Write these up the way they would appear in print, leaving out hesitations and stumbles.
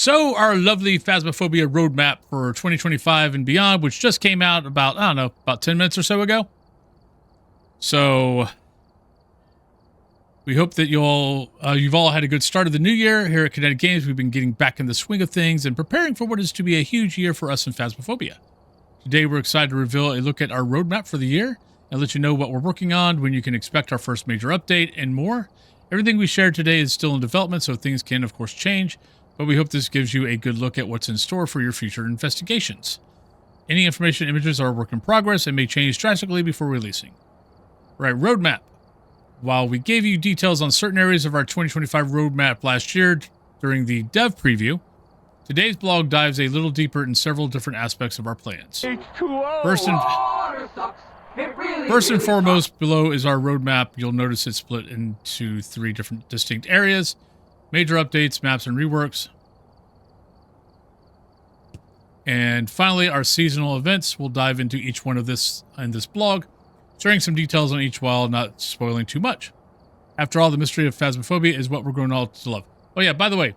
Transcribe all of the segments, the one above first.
So our lovely Phasmophobia roadmap for 2025 and beyond, which just came out about, I don't know, about 10 minutes or so ago. So we hope that you've all had a good start of the new year. Here at Kinetic Games, we've been getting back in the swing of things and preparing for what is to be a huge year for us in Phasmophobia. Today, we're excited to reveal a look at our roadmap for the year and let you know what we're working on, when you can expect our first major update, and more. Everything we shared today is still in development, so things can, of course, change, but we hope this gives you a good look at what's in store for your future investigations. Any information and images are a work in progress and may change drastically before releasing. All right, roadmap. While we gave you details on certain areas of our 2025 roadmap last year during the dev preview, today's blog dives a little deeper in several different aspects of our plans. First and foremost, below is our roadmap. You'll notice it's split into 3 different distinct areas: major updates, maps, and reworks. And finally, our seasonal events. We'll dive into each one of this in this blog, sharing some details on each while not spoiling too much. After all, the mystery of Phasmophobia is what we're going all to love. Oh yeah, by the way,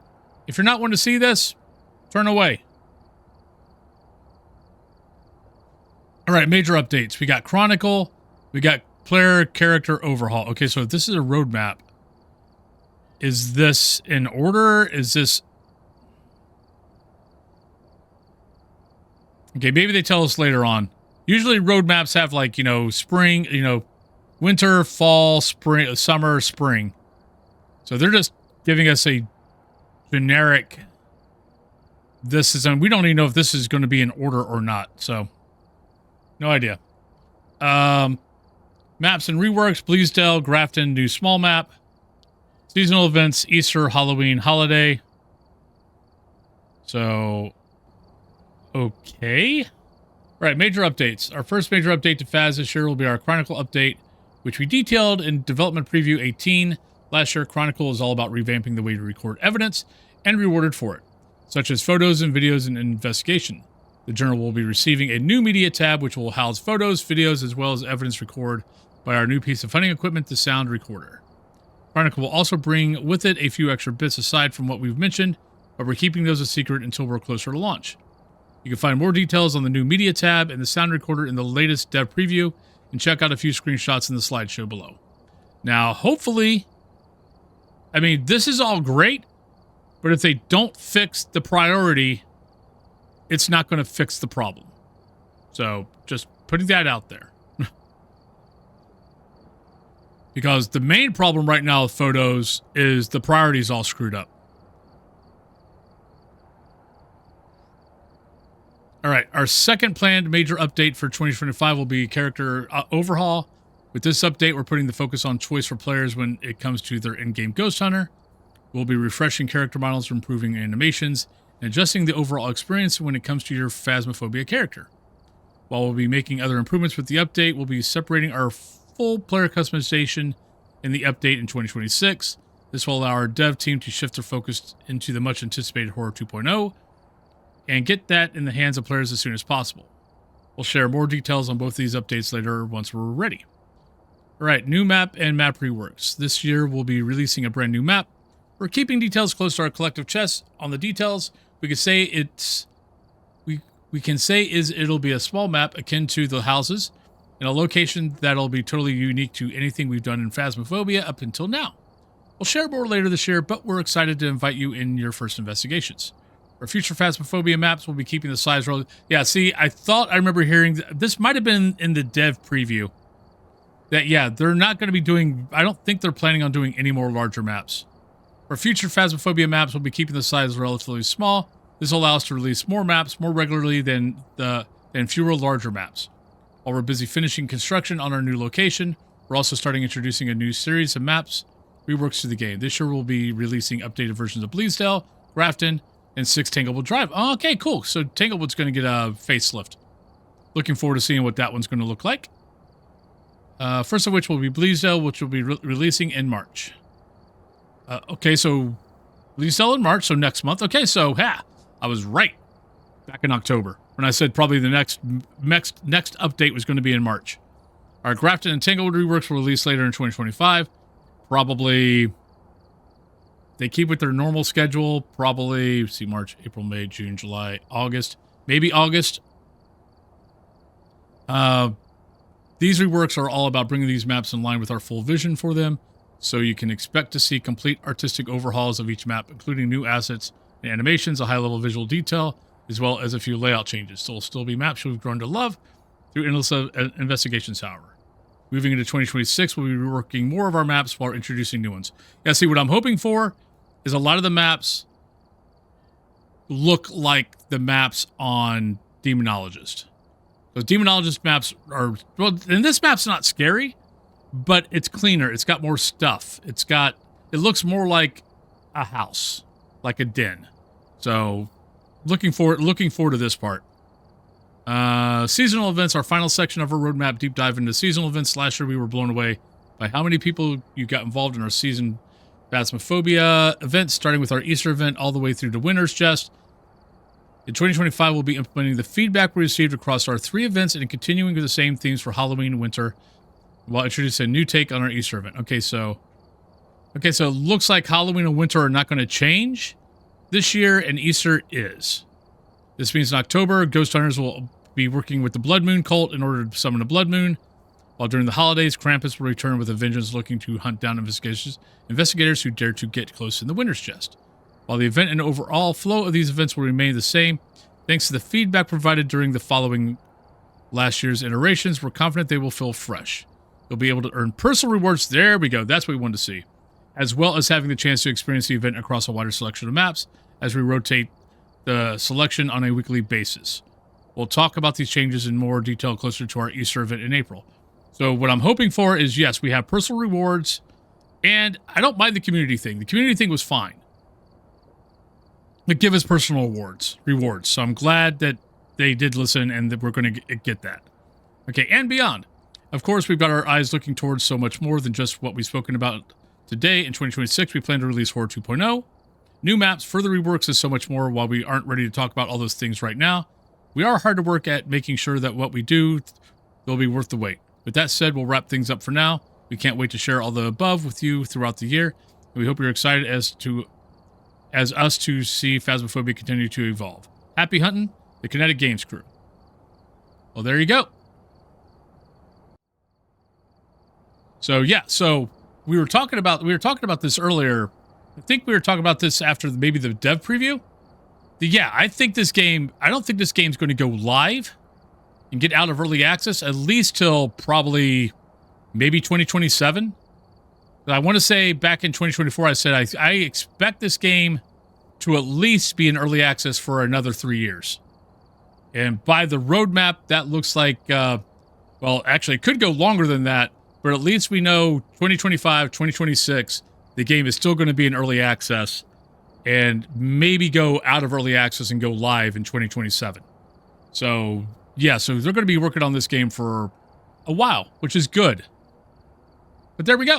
if you're not one to see this, turn away. All right, major updates. We got Chronicle. We got player character overhaul. Okay, so if this is a roadmap, is this in order? Is this... Okay, maybe they tell us later on. Usually roadmaps have, like, spring, winter, fall, spring, summer, spring. So they're just giving us a generic... This is... we don't even know if this is going to be in order or not, so... No idea. Maps and reworks: Bleasdale, Grafton, new small map. Seasonal events: Easter, Halloween, holiday. So, okay. Right, major updates. Our first major update to Phas this year will be our Chronicle update, which we detailed in Development Preview 18. Last year, Chronicle is all about revamping the way to record evidence and rewarded for it, such as photos and videos and investigation. The journal will be receiving a new media tab, which will house photos, videos, as well as evidence recorded by our new piece of hunting equipment, the Sound Recorder. Chronicle will also bring with it a few extra bits aside from what we've mentioned, but we're keeping those a secret until we're closer to launch. You can find more details on the new media tab and the Sound Recorder in the latest dev preview, and check out a few screenshots in the slideshow below. Now, hopefully, this is all great, but if they don't fix the priority, it's not going to fix the problem. So, just putting that out there. Because the main problem right now with photos is the priority's all screwed up. Alright, our second planned major update for 2025 will be character overhaul. With this update, we're putting the focus on choice for players when it comes to their in-game ghost hunter. We'll be refreshing character models, improving animations, and adjusting the overall experience when it comes to your Phasmophobia character. While we'll be making other improvements with the update, we'll be separating our full player customization in the update in 2026. This will allow our dev team to shift their focus into the much anticipated Horror 2.0 and get that in the hands of players as soon as possible. We'll share more details on both these updates later once we're ready. Alright, new map and map reworks. This year we'll be releasing a brand new map. We're keeping details close to our collective chest. On the details, we can say it'll be a small map akin to the houses in a location that'll be totally unique to anything we've done in Phasmophobia up until now. We'll share more later this year, but we're excited to invite you in your first investigations. For future Phasmophobia maps, we'll be keeping the size roll. Yeah, see, I remember hearing this might have been in the dev preview that, yeah, they're not going to be doing, I don't think they're planning on doing any more larger maps. For future Phasmophobia maps, we'll be keeping the size relatively small. This will allow us to release more maps more regularly than fewer larger maps. While we're busy finishing construction on our new location, we're also starting introducing a new series of maps reworks to the game. This year we'll be releasing updated versions of Bleasdale, Grafton, and 6 Tanglewood Drive. Oh, okay, cool. So Tanglewood's going to get a facelift. Looking forward to seeing what that one's going to look like. First of which will be Bleasdale, which will be releasing in March. Okay, so Bleasdale in March, so next month. Okay, so I was right back in October when I said probably the next update was going to be in March. Our Grafton and Tanglewood reworks will release later in 2025. Probably they keep with their normal schedule, probably, see, March, April, May, June, July, August, maybe August. These reworks are all about bringing these maps in line with our full vision for them, so you can expect to see complete artistic overhauls of each map, including new assets and animations, a high-level visual detail, as well as a few layout changes. So it'll still be maps we've grown to love through endless investigations, however. Moving into 2026, we'll be reworking more of our maps while introducing new ones. Yeah, see, what I'm hoping for is a lot of the maps look like the maps on Demonologist. Those Demonologist maps are, well, and this map's not scary, but it's cleaner. It's got more stuff. It looks more like a house, like a den. So, looking forward to this part. Seasonal events, our final section of our roadmap deep dive into seasonal events. Last year, we were blown away by how many people you got involved in our season Phasmophobia events, starting with our Easter event all the way through to Winter's Chest. In 2025, we'll be implementing the feedback we received across our 3 events and continuing with the same themes for Halloween and Winter, while introducing a new take on our Easter event. Okay, so it looks like Halloween and Winter are not going to change this year, and Easter is. This means in October, Ghost Hunters will be working with the Blood Moon cult in order to summon a Blood Moon, while during the holidays, Krampus will return with a vengeance looking to hunt down investigators who dare to get close in the Winter's Chest. While the event and overall flow of these events will remain the same, thanks to the feedback provided during the following last year's iterations, we're confident they will feel fresh. You'll be able to earn personal rewards. There we go. That's what we wanted to see. As well as having the chance to experience the event across a wider selection of maps as we rotate the selection on a weekly basis. We'll talk about these changes in more detail closer to our Easter event in April. So what I'm hoping for is, yes, we have personal rewards, and I don't mind the community thing. The community thing was fine. But give us personal rewards. So I'm glad that they did listen and that we're going to get that. Okay, and beyond. Of course, we've got our eyes looking towards so much more than just what we've spoken about today. In 2026, we plan to release Horror 2.0. New maps, further reworks, and so much more. While we aren't ready to talk about all those things right now, we are hard to work at making sure that what we do will be worth the wait. With that said, we'll wrap things up for now. We can't wait to share all the above with you throughout the year. And we hope you're excited as us to see Phasmophobia continue to evolve. Happy hunting, the Kinetic Games crew. Well, there you go. So yeah, we were talking about this earlier. I think we were talking about this after maybe the dev preview. Yeah, I don't think this game's going to go live and get out of early access at least till probably maybe 2027. I want to say back in 2024, I said I expect this game to at least be in early access for another 3 years. And by the roadmap, that looks like, well, actually, it could go longer than that, but at least we know 2025, 2026, the game is still going to be in early access and maybe go out of early access and go live in 2027. So, yeah, so they're going to be working on this game for a while, which is good. But there we go.